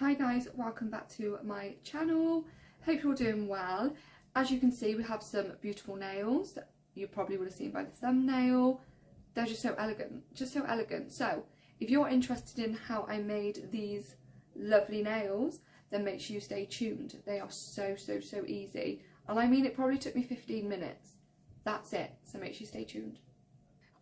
Hi guys, welcome back to my channel. Hope you're doing well. As you can see, we have some beautiful nails that you probably would have seen by the thumbnail. They're just so elegant, So if you're interested in how I made these lovely nails, then make sure you stay tuned. They are so easy. And I mean, it probably took me 15 minutes. That's it, so make sure you stay tuned.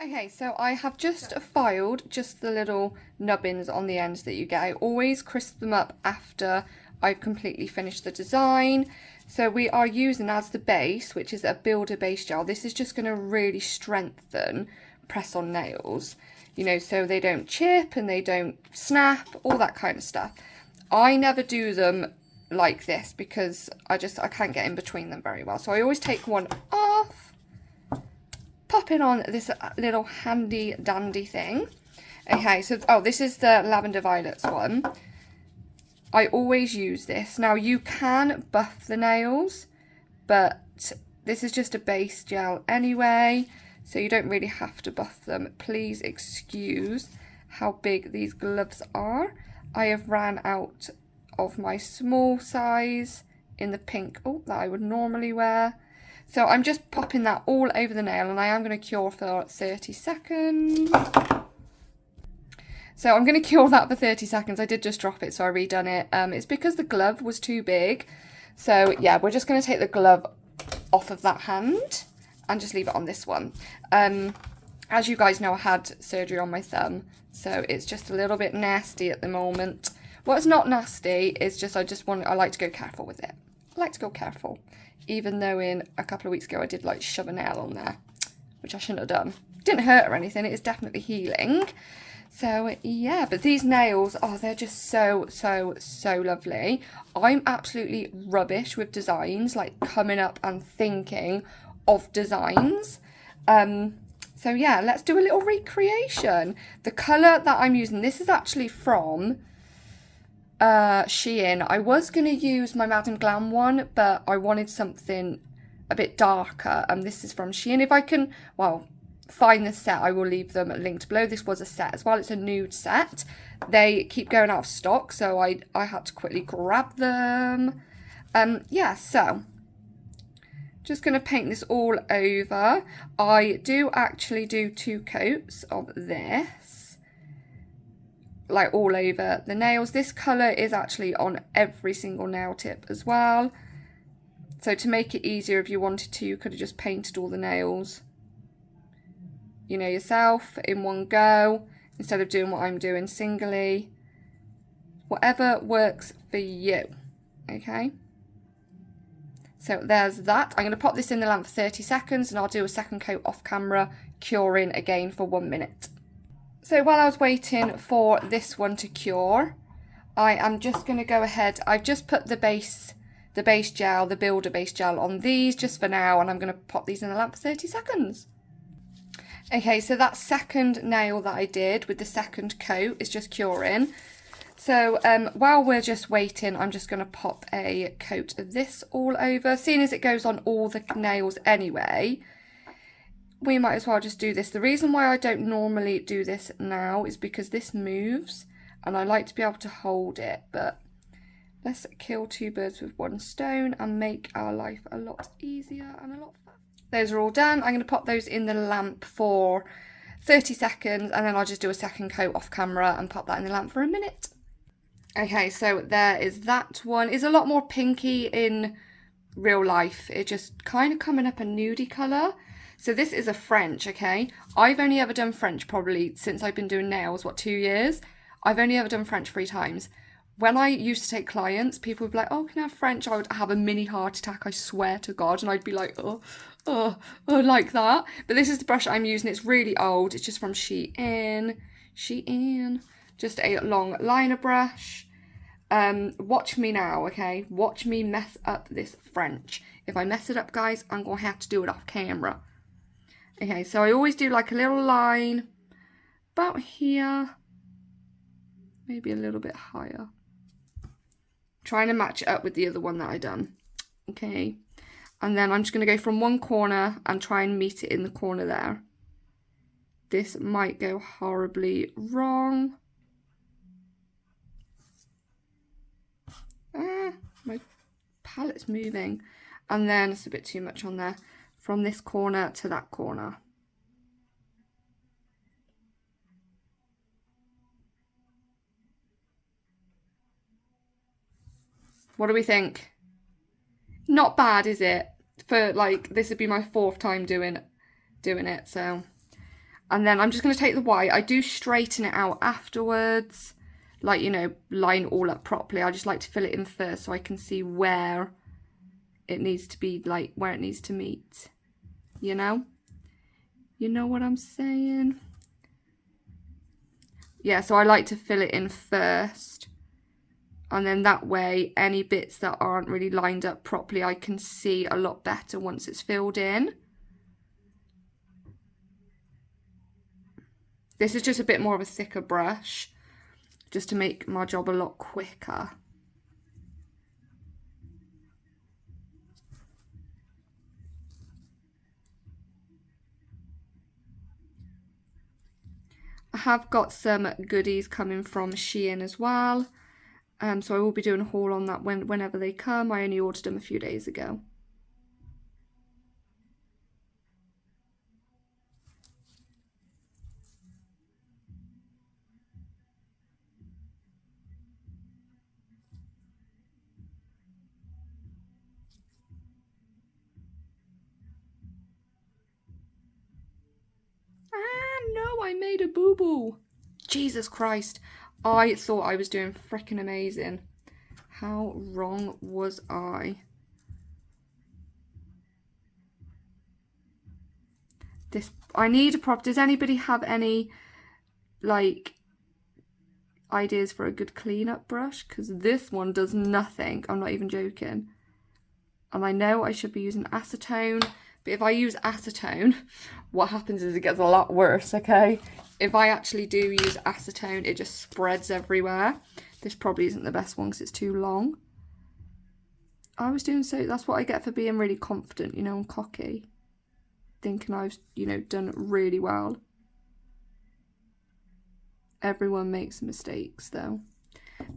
Okay, so I have just filed just the little nubbins on the ends that you get. I always crisp them up after I've completely finished the design. So we are using as the base, which is a builder base gel. This is just going to really strengthen press-on nails, you know, so they don't chip and they don't snap, all that kind of stuff. I never do them like this because I can't get in between them very well. So I always take one off, pop it on this little handy dandy thing. Okay, so this is the lavender violets one. I always use this. Now you can buff the nails, but this is just a base gel anyway, so you don't really have to buff them. Please excuse how big these gloves are. I have ran out of my small size in the pink that I would normally wear. So I'm just popping that all over the nail, and I am going to cure for 30 seconds. So I'm going to cure that for 30 seconds. I did just drop it, so I redone it. It's because the glove was too big. So yeah, we're just going to take the glove off of that hand and just leave it on this one. As you guys know, I had surgery on my thumb, so it's just a little bit nasty at the moment. What's not nasty is just I like to go careful with it. I like to go careful. Even though in a couple of weeks ago I did like shove a nail on there, which I shouldn't have done. Didn't hurt or anything, it is definitely healing. So yeah, but these nails, they're just so lovely. I'm absolutely rubbish with designs, like coming up and thinking of designs. So yeah, let's do a little recreation. The colour that I'm using, this is actually from Shein. I was going to use my Madam Glam one, but I wanted something a bit darker, and this is from Shein. If I can, find the set, I will leave them linked below. This was a set as well. It's a nude set. They keep going out of stock, so I had to quickly grab them. Yeah, so just going to paint this all over. I do actually do 2 coats of this, like all over the nails. This colour is actually on every single nail tip as well. So to make it easier, if you wanted to, you could have just painted all the nails, you know, yourself in one go, instead of doing what I'm doing singly. Whatever works for you, okay? So there's that. I'm going to pop this in the lamp for 30 seconds and I'll do a second coat off camera, curing again for 1 minute. So while I was waiting for this one to cure, I am just going to go ahead. I've just put the base gel, the builder base gel on these just for now, and I'm going to pop these in the lamp for 30 seconds. Okay, so that second nail that I did with the second coat is just curing. So while we're just waiting, I'm just going to pop a coat of this all over. Seeing as it goes on all the nails anyway, we might as well just do this. The reason why I don't normally do this now is because this moves and I like to be able to hold it, but let's kill 2 birds with 1 stone and make our life a lot easier and a lot faster. Those are all done. I'm going to pop those in the lamp for 30 seconds and then I'll just do a second coat off camera and pop that in the lamp for 1 minute. Okay, so there is that one. It's a lot more pinky in real life. It just kind of coming up a nudie colour. So this is a French, okay? I've only ever done French probably since I've been doing nails, 2 years? I've only ever done French 3 times. When I used to take clients, people would be like, oh, can I have French? I would have a mini heart attack, I swear to God. And I'd be like, oh, like that. But this is the brush I'm using. It's really old. It's just from Shein. Just a long liner brush. Watch me now, okay? Watch me mess up this French. If I mess it up, guys, I'm going to have to do it off camera. Okay, so I always do like a little line about here, maybe a little bit higher. Trying to match it up with the other one that I done. Okay, and then I'm just going to go from one corner and try and meet it in the corner there. This might go horribly wrong. My palette's moving. And then it's a bit too much on there. From this corner to that corner. What do we think? Not bad, is it? For like, this would be my 4th time doing it, so. And then I'm just going to take the white. I do straighten it out afterwards. Like, you know, line all up properly. I just like to fill it in first so I can see where it needs to be, like, where it needs to meet. You know? You know what I'm saying? Yeah, so I like to fill it in first. And then that way, any bits that aren't really lined up properly, I can see a lot better once it's filled in. This is just a bit more of a thicker brush, just to make my job a lot quicker. I have got some goodies coming from Shein as well. So I will be doing a haul on that whenever they come. I only ordered them a few days ago. Ah, no, I made a boo-boo. Jesus Christ. I thought I was doing freaking amazing. How wrong was I? I need a prop. Does anybody have any, like, ideas for a good cleanup brush? Because this one does nothing. I'm not even joking. And I know I should be using acetone, but if I use acetone, what happens is it gets a lot worse, okay? If I actually do use acetone, it just spreads everywhere. This probably isn't the best one because it's too long. I was doing so, that's what I get for being really confident, you know, and cocky. Thinking I've, you know, done really well. Everyone makes mistakes, though.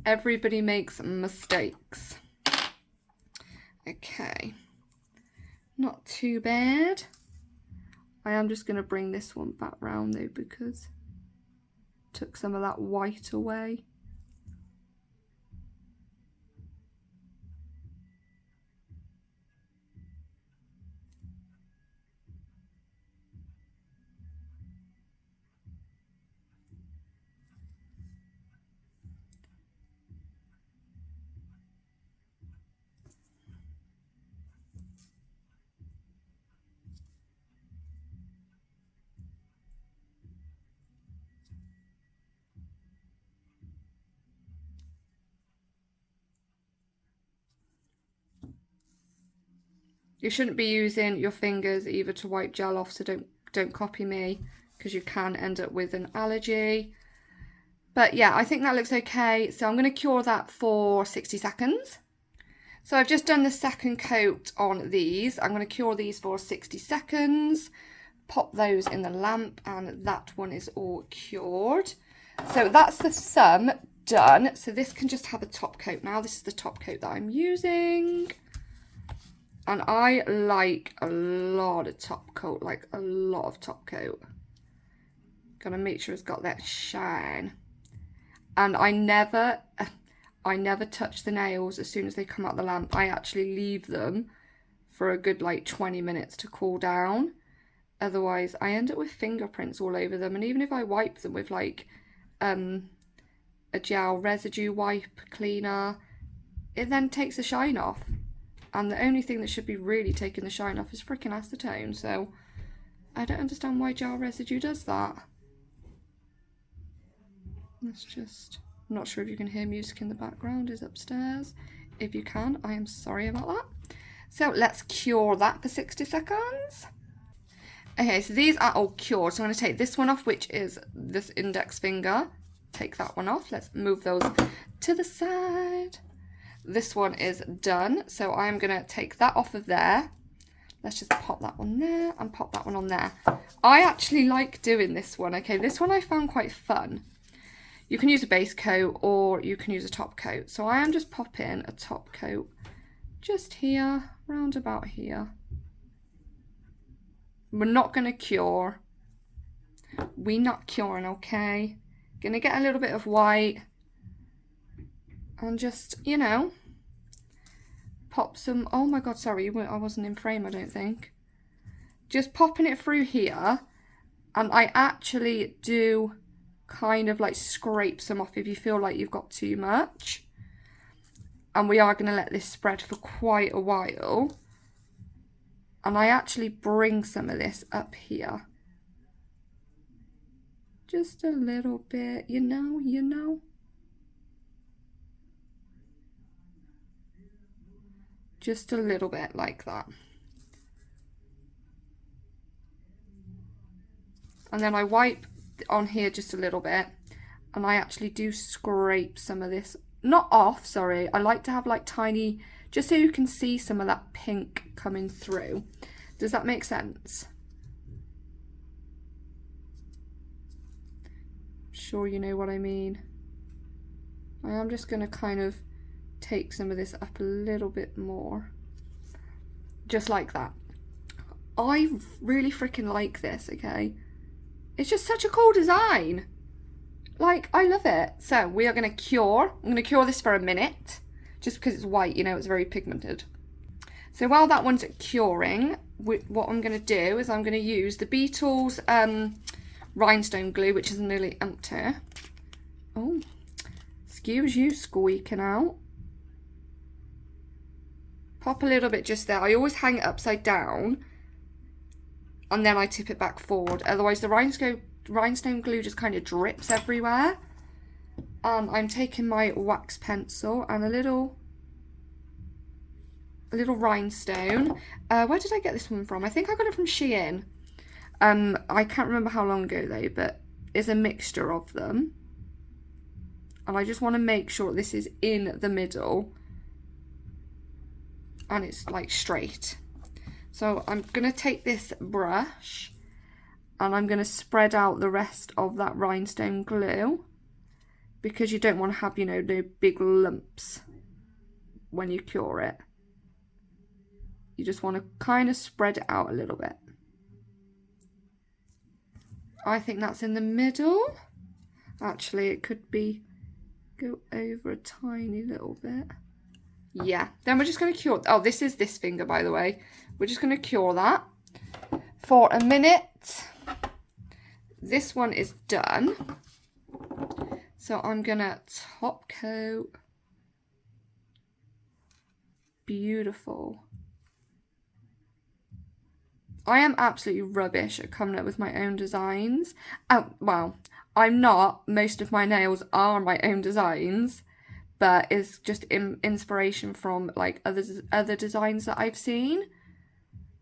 Everybody makes mistakes. Okay. Not too bad. I am just going to bring this one back round, though, because it took some of that white away. You shouldn't be using your fingers either to wipe gel off, so don't copy me, because you can end up with an allergy. But yeah, I think that looks okay. So I'm going to cure that for 60 seconds. So I've just done the second coat on these. I'm going to cure these for 60 seconds. Pop those in the lamp, and that one is all cured. So that's the thumb done. So this can just have a top coat now. This is the top coat that I'm using. And I like a lot of top coat, like a lot of top coat. Gotta make sure it's got that shine. And I never touch the nails as soon as they come out the lamp. I actually leave them for a good like 20 minutes to cool down. Otherwise, I end up with fingerprints all over them. And even if I wipe them with like a gel residue wipe cleaner, it then takes the shine off. And the only thing that should be really taking the shine off is freaking acetone. So I don't understand why gel residue does that. Let's just, I'm not sure if you can hear music in the background, is upstairs. If you can, I am sorry about that. So let's cure that for 60 seconds. Okay, so these are all cured. So I'm going to take this one off, which is this index finger. Take that one off. Let's move those to the side. This one is done, so I'm going to take that off of there. Let's just pop that one there and pop that one on there. I actually like doing this one, okay? This one I found quite fun. You can use a base coat or you can use a top coat. So I am just popping a top coat just here, round about here. We're not going to cure. We're not curing, okay? Gonna get a little bit of white and just, you know, pop some, oh my god, sorry, I wasn't in frame, I don't think. Just popping it through here, and I actually do kind of like scrape some off if you feel like you've got too much. And we are gonna let this spread for quite a while. And I actually bring some of this up here. Just a little bit, you know. Just a little bit like that. And then I wipe on here just a little bit, and I actually do scrape some of this, not off, sorry. I like to have like tiny, just so you can see some of that pink coming through. Does that make sense? Sure you know what I mean. I am just going to kind of take some of this up a little bit more. Just like that. I really freaking like this, okay? It's just such a cool design. Like, I love it. So we are going to cure. I'm going to cure this for a minute. Just because it's white, you know, it's very pigmented. So while that one's curing, what I'm going to do is I'm going to use the Beetles rhinestone glue, which is nearly empty. Oh, excuse you squeaking out. Pop a little bit just there. I always hang it upside down and then I tip it back forward. Otherwise the rhinestone glue just kind of drips everywhere. And I'm taking my wax pencil and a little rhinestone. Where did I get this one from? I think I got it from Shein. I can't remember how long ago though, but it's a mixture of them. And I just want to make sure this is in the middle and it's like straight. So I'm going to take this brush and I'm going to spread out the rest of that rhinestone glue, because you don't want to have, you know, no big lumps when you cure it. You just want to kind of spread it out a little bit. I think that's in the middle. Actually, it could be go over a tiny little bit. Yeah, then we're just going to cure. Oh, this is this finger, by the way. We're just going to cure that for a minute. This one is done. So I'm going to top coat. Beautiful. I am absolutely rubbish at coming up with my own designs. Well, I'm not. Most of my nails are my own designs, but it's just inspiration from like other designs that I've seen.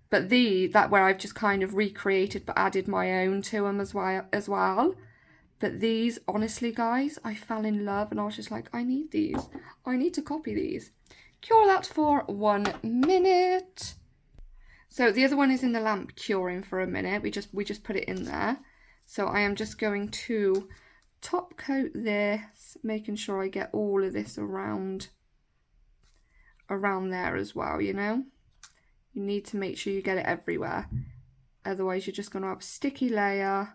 But that where I've just kind of recreated but added my own to them as well. But these, honestly guys, I fell in love and I was just like, I need these. I need to copy these. Cure that for 1 minute. So the other one is in the lamp curing for a minute. We just put it in there. So I am just going to top coat this, making sure I get all of this around there as well, you know. You need to make sure you get it everywhere. Otherwise you're just going to have a sticky layer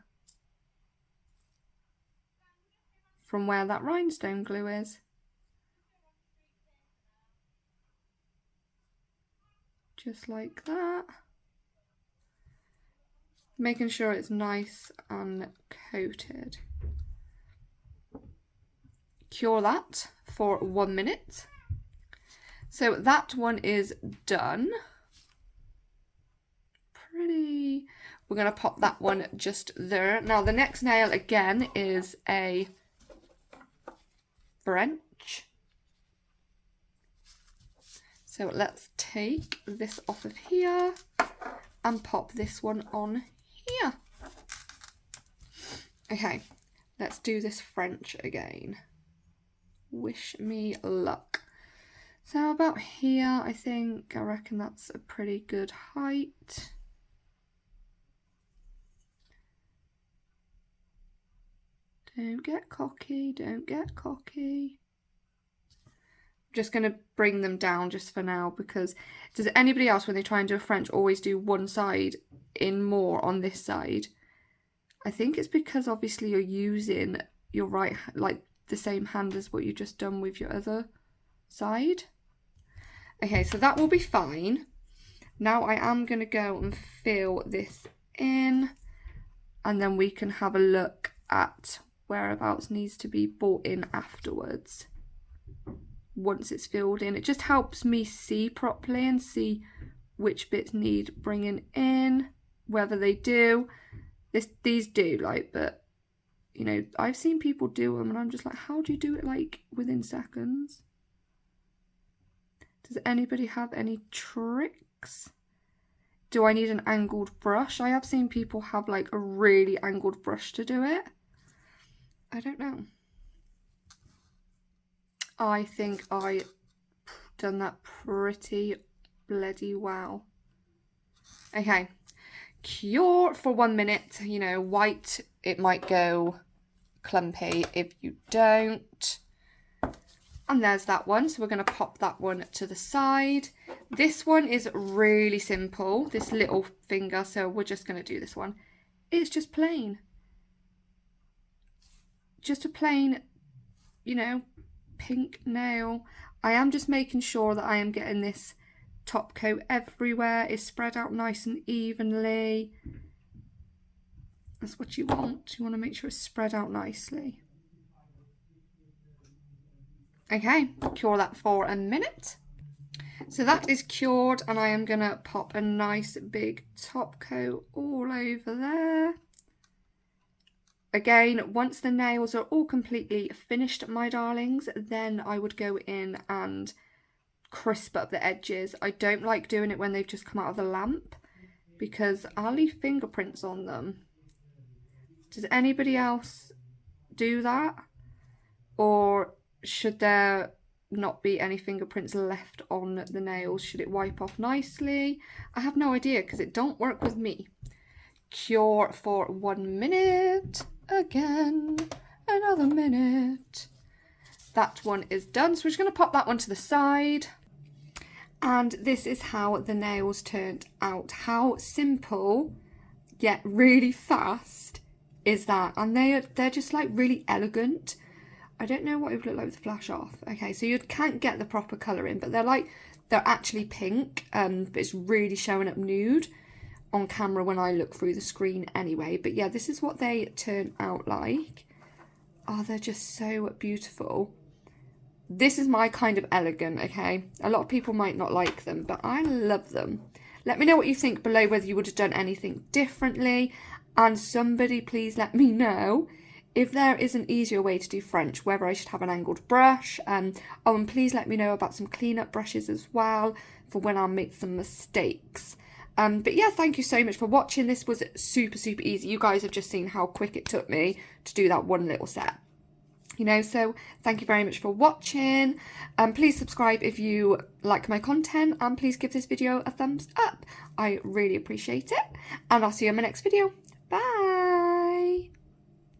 from where that rhinestone glue is. Just like that. Making sure it's nice and coated. Cure that for 1 minute. So that one is done. Pretty. We're going to pop that one just there. Now the next nail again is a French. So let's take this off of here and pop this one on here. Okay, let's do this French again. Wish me luck. So about here, I reckon that's a pretty good height. Don't get cocky, don't get cocky. Just going to bring them down just for now, because does anybody else, when they try and do a French, always do one side in more on this side? I think it's because obviously you're using your right, like the same hand as what you've just done with your other side. Okay, so that will be fine. Now I am going to go and fill this in, and then we can have a look at whereabouts needs to be brought in afterwards. Once it's filled in, it just helps me see properly and see which bits need bringing in, whether they do. These do, like, but you know, I've seen people do them and I'm just like, how do you do it like within seconds? Does anybody have any tricks? Do I need an angled brush? I have seen people have like a really angled brush to do it. I don't know. I think I done that pretty bloody well. Okay, cure for 1 minute. You know, white, it might go clumpy if you don't. And there's that one, so we're going to pop that one to the side. This one is really simple, this little finger, so we're just going to do this one. It's just plain. Just a plain, you know, pink nail. I am just making sure that I am getting this top coat everywhere. It's spread out nice and evenly. That's what you want. You want to make sure it's spread out nicely. Okay, cure that for a minute. So that is cured, and I am going to pop a nice big top coat all over there. Again, once the nails are all completely finished, my darlings, then I would go in and crisp up the edges. I don't like doing it when they've just come out of the lamp because I'll leave fingerprints on them. Does anybody else do that? Or should there not be any fingerprints left on the nails? Should it wipe off nicely? I have no idea because it don't work with me. Cure for 1 minute. Again, another minute. That one is done, so we're just going to pop that one to the side. And this is how the nails turned out. How simple yet really fast is that? And they're just like really elegant. I don't know what it would look like with the flash off. Okay, so you can't get the proper colour in, but they're actually pink, but it's really showing up nude on camera when I look through the screen anyway. But yeah, this is what they turn out like. Oh, they're just so beautiful. This is my kind of elegant, okay? A lot of people might not like them, but I love them. Let me know what you think below, whether you would have done anything differently. And somebody please let me know if there is an easier way to do French, whether I should have an angled brush. Oh, and please let me know about some cleanup brushes as well for when I make some mistakes. But yeah, thank you so much for watching. This was super, super easy. You guys have just seen how quick it took me to do that one little set. You know, so thank you very much for watching. Please subscribe if you like my content, and please give this video a thumbs up. I really appreciate it, and I'll see you in my next video. Bye.